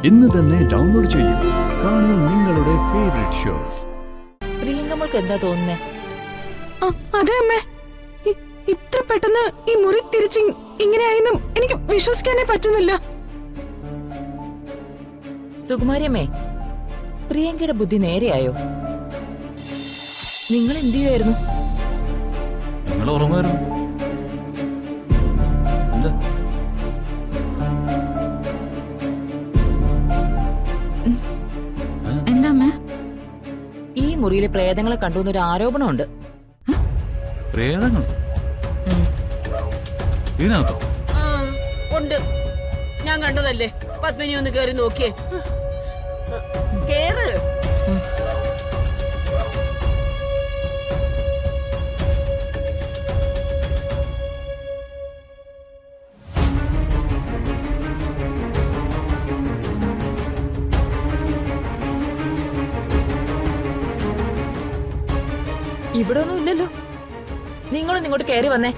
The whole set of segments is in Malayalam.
ഇന്ന് തന്നെ ഡൗൺലോഡ് ചെയ്യൂ. കാണൂ നിങ്ങളുടെ ഫേവറേറ്റ് ഷോസ്. പ്രിയങ്കമ്മൾക്ക് എന്താ തോന്നുന്നേ? അതെ അമ്മേ, ഇത്ര പെട്ടെന്ന് ഈ മുറി തിരിച്ച് ഇങ്ങനെയായെന്നും എനിക്ക് വിശ്വസിക്കാനേ പറ്റുന്നില്ല. സുകുമാരിയമ്മേ, പ്രിയങ്കയുടെ ബുദ്ധി നേരെയായോ? നിങ്ങൾ എന്ത് ചെയ്യുമായിരുന്നു? നിങ്ങൾ ഉറങ്ങുമായിരുന്നു. എന്താ എന്താ ഈ മുറിയിലെ പ്രേതങ്ങളെ കണ്ടുവന്നൊരു ആരോപണമുണ്ട്. പ്രേതങ്ങൾ ഇതിനകത്തോ? ഉണ്ട്, ഞാൻ കണ്ടതല്ലേ. പത്മിനി ഒന്ന് കേറി നോക്കിയേ. കേറ്. ഇവിടെ ഒന്നും ഇല്ലല്ലോ. നിങ്ങളൊന്ന് ഇങ്ങോട്ട് കയറി വന്നേ.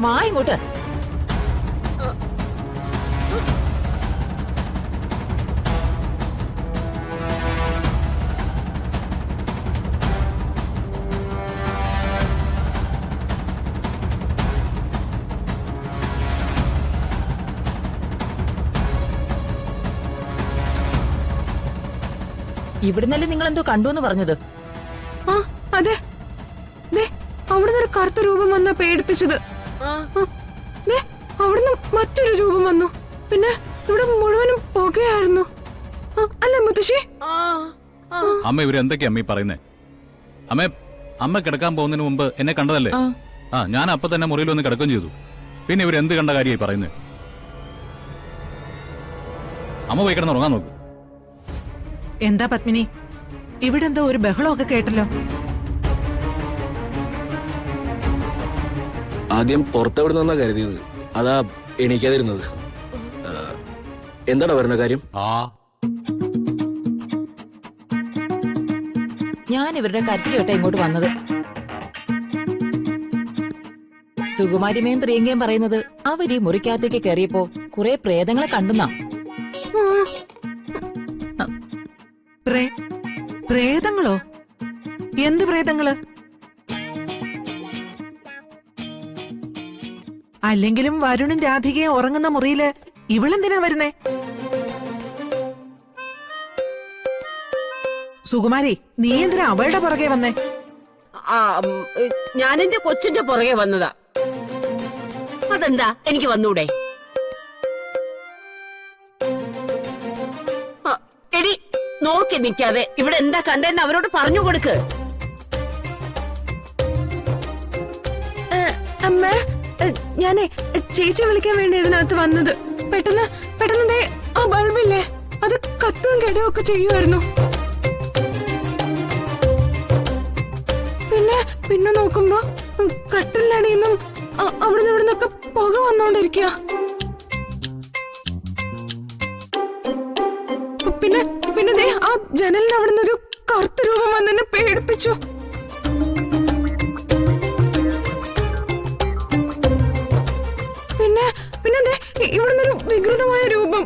വാ ഇങ്ങോട്ട്. ഇവിടുന്നല്ലേ നിങ്ങൾ എന്തോ കണ്ടു എന്ന് പറഞ്ഞത്? അതെ, അവിടുന്ന് ഒരു കറുത്ത രൂപം വന്ന പേടിപ്പിച്ചത്. അവിടുന്ന് മറ്റൊരു രൂപം വന്നു. പിന്നെ ഇവിടെ മുഴുവനും പുകയായിരുന്നു. അല്ലേ മുത്തശ്ശി? അമ്മ ഇവരെന്തൊക്കെയാ അമ്മ ഈ പറയുന്നേ? അമ്മ കിടക്കാൻ പോകുന്നതിന് മുമ്പ് എന്നെ കണ്ടതല്ലേ? ഞാൻ അപ്പൊ തന്നെ മുറിയിൽ വന്ന് കിടക്കുകയും ചെയ്തു. പിന്നെ ഇവരെന്ത് കണ്ട കാര്യമായി പറയുന്നേ? അമ്മ പോയി കിടന്ന് ഉറങ്ങാൻ നോക്ക്. എന്താ പത്മിനി, ഇവിടെന്തോ ഒരു ബഹളമൊക്കെ കേട്ടല്ലോ. ആദ്യം പുറത്തെവിടെ നിന്നാ കരുതിയത്, അതാ എണീക്കാതിരുന്നത്. എന്താടാ പറഞ്ഞ കാര്യം? ഞാൻ ഇവരുടെ കരച്ചിൽ കേട്ട ഇങ്ങോട്ട് വന്നത്. സുകുമാരിമയും പ്രിയങ്കയും പറയുന്നത് അവർ ഈ മുറിക്കകത്തേക്ക് കയറിയപ്പോ കുറെ പ്രേതങ്ങളെ കണ്ടുന്നാ. പ്രേതങ്ങളോ? എന്ത് പ്രേതങ്ങള്? അല്ലെങ്കിലും വരുണും രാധികയും ഉറങ്ങുന്ന മുറിയില് ഇവളെന്തിനാ വരുന്നേ? സുകുമാരി, നീ എന്തിനാ അവളുടെ പുറകെ വന്നേ? ഞാൻ എന്റെ കൊച്ചിന്റെ പുറകെ വന്നതാ. അതെന്താ, എനിക്ക് വന്നൂടെ? എടി, നോക്കി നിക്കാതെ ഇവിടെ എന്താ കണ്ടെന്ന് അവരോട് പറഞ്ഞു കൊടുക്ക്. അമ്മ, ഞാനേ ചേച്ചി വിളിക്കാൻ വേണ്ടി ഇതിനകത്ത് വന്നത്. പെട്ടെന്ന് ആ ബൾബില്ലേ, അത് കത്തുകയും കെടുകയും ഒക്കെ ചെയ്യുമായിരുന്നു. പിന്നെ നോക്കുമ്പോ കട്ടിലടിയുന്നും അവിടുന്ന് ഇവിടുന്നൊക്കെ പുക വന്നോണ്ടിരിക്കുക. പിന്നെ ആ ജനലിന് അവിടുന്ന് ഒരു കറുത്ത രൂപം വന്നെന്നെ പേടിപ്പിച്ചു. പിന്നെ ഇവിടുന്നൊരു വികൃതമായ രൂപം.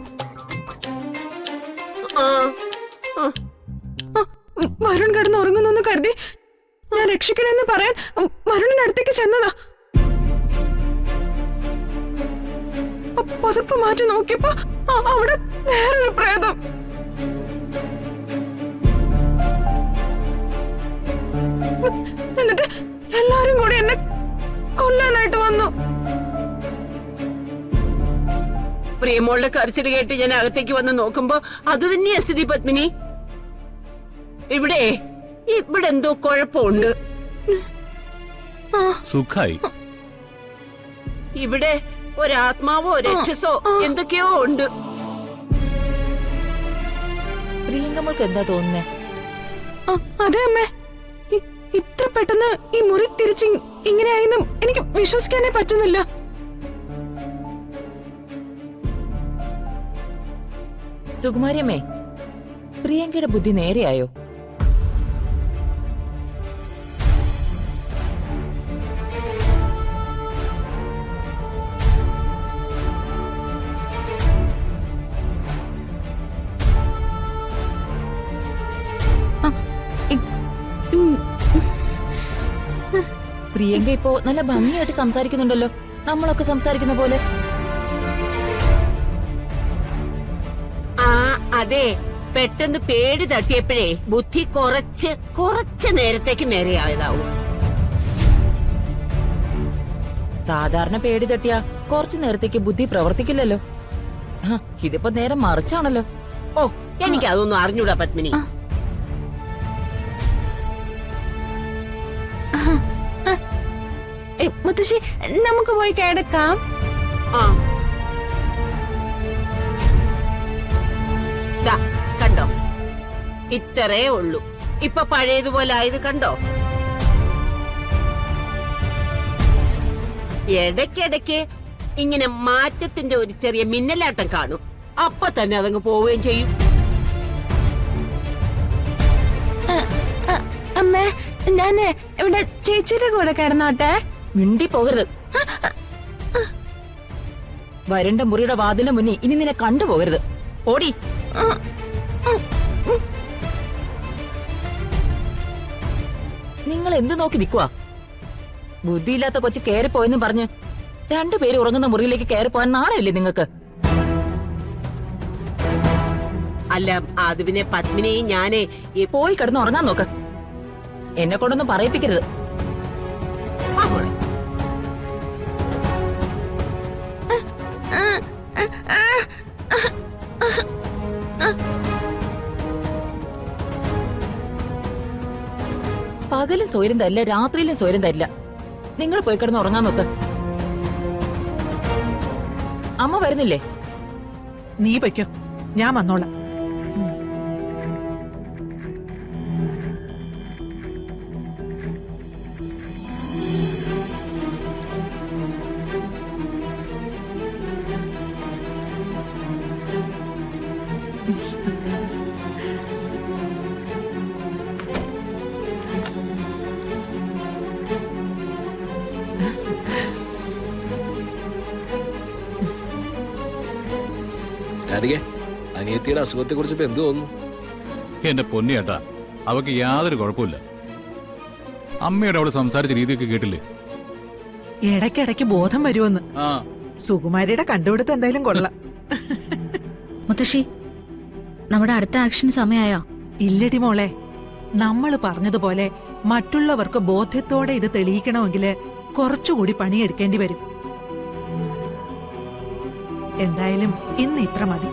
വരുൺ കിടന്ന് ഉറങ്ങുന്നു കരുതി ഞാൻ രക്ഷിക്കണമെന്ന് പറയാൻ വരുണിന്റെ അടുത്തേക്ക് ചെന്നതാ. പതിപ്പ് മാറ്റി നോക്കിയപ്പോ അവിടെ വേറൊരു പ്രേതം. എന്നിട്ട് എല്ലാരും കൂടി എന്നെ കൊല്ലാനായിട്ട് വന്നു. പ്രിയമോളുടെ കരച്ചിൽ കേട്ട് ഞാൻ അകത്തേക്ക് വന്ന് നോക്കുമ്പോ അത് തന്നെയാ സ്ഥിതി പത്മിനി. ഇവിടെ എന്തോ കുഴപ്പമുണ്ട്. സുഖായി. ഇവിടെ ഒരാത്മാവോ രക്ഷസോ എന്തൊക്കെയോ ഉണ്ട്. പ്രിയങ്കമ്മൾക്ക് എന്താ തോന്നുന്നേ? അതെ അമ്മേ, ഇത്ര പെട്ടെന്ന് ഈ മുറി തിരിച്ച് ഇങ്ങനെയായെന്നും എനിക്ക് വിശ്വസിക്കാനേ പറ്റുന്നില്ല. സുകുമാരിയമ്മേ, പ്രിയങ്കയുടെ ബുദ്ധി നേരെയായോ? പ്രിയങ്ക ഇപ്പോ നല്ല ഭംഗിയായിട്ട് സംസാരിക്കുന്നുണ്ടല്ലോ, നമ്മളൊക്കെ സംസാരിക്കുന്ന പോലെ. ആ അതെ, പെട്ടെന്ന് പേടി തട്ടിയപ്പോഴേ ബുദ്ധി കുറച്ച് നേരത്തേക്ക് നേരെയായതാവും. സാധാരണ പേടി തട്ടിയാ കുറച്ചു നേരത്തേക്ക് ബുദ്ധി പ്രവർത്തിക്കില്ലല്ലോ. ഇതിപ്പോ നേരെ മറിച്ചാണല്ലോ. ഓ, എനിക്ക് അതൊന്നും അറിഞ്ഞൂടാ പത്മിനി. മുത്തശ്ശി, നമുക്ക് പോയി കിടക്കാം. ആ ദാ, കണ്ടോ, ഇത്രേ ഉള്ളൂ. ഇപ്പൊ പഴയതുപോലെ ആയത് കണ്ടോ? ഇടയ്ക്കിടയ്ക്ക് ഇങ്ങനെ മാറ്റത്തിന്റെ ഒരു ചെറിയ മിന്നലാട്ടം കാണും. അപ്പൊ തന്നെ അതങ്ങ് പോവുകയും ചെയ്യും. അമ്മേ, ഞാന് ഇവിടെ ചേച്ചിയുടെ കൂടെ കിടന്നോട്ടെ. മിണ്ടി പോകരുത്. വരണ്ട മുറിയുടെ വാതിലിന് മുന്നിൽ ഇനി നിന്നെ കണ്ടുപോകരുത്. ഓടി. നിങ്ങൾ എന്തു നോക്കി നിൽക്കുവാ? ബുദ്ധിയില്ലാത്ത കൊച്ചു കയറിപ്പോയെന്ന് പറഞ്ഞ് രണ്ടുപേര് ഉറങ്ങുന്ന മുറിയിലേക്ക് കയറിപ്പോവാൻ നാണമില്ലേ നിങ്ങൾക്ക്? അല്ല, അത് പിന്നെ പത്മിനെയും ഞാനേ പോയി കിടന്ന് ഉറങ്ങാൻ നോക്ക്. എന്നെ കൊണ്ടൊന്നും പറയിപ്പിക്കരുത്. ആ മോളെ. പകലും സ്വയം തരില്ല, രാത്രിയിലും സ്വയം തരില്ല. നിങ്ങൾ പോയി കിടന്ന് ഉറങ്ങാൻ നോക്ക്. അമ്മ വരുന്നില്ലേ? നീ പൊയ്ക്കോ, ഞാൻ വന്നോളാം. രാധികെ, അനിയത്തിയുടെ അസുഖത്തെ കുറിച്ച് ഇപ്പൊ എന്ത് തോന്നുന്നു? എന്റെ പൊന്നിയേട്ടാ, അവക്ക് യാതൊരു കുഴപ്പമില്ല. അമ്മയുടെ അവള് സംസാരിച്ച രീതിയൊക്കെ കേട്ടില്ലേ? ഇടയ്ക്കിടയ്ക്ക് ബോധം വരുമെന്ന്. ആ, സുകുമാരിയുടെ കണ്ടുപിടുത്തം എന്തായാലും കൊള്ളാം. മുത്തശ്ശി, നമ്മുടെ അടുത്ത ആക്ഷൻ സമയായോ? ഇല്ലടി മോളെ, നമ്മൾ പറഞ്ഞതുപോലെ മറ്റുള്ളവർക്ക് ബോധ്യത്തോടെ ഇത് തെളിയിക്കണമെങ്കിൽ കുറച്ചുകൂടി പണിയെടുക്കേണ്ടി വരും. എന്തായാലും ഇന്ന് ഇത്ര മതി.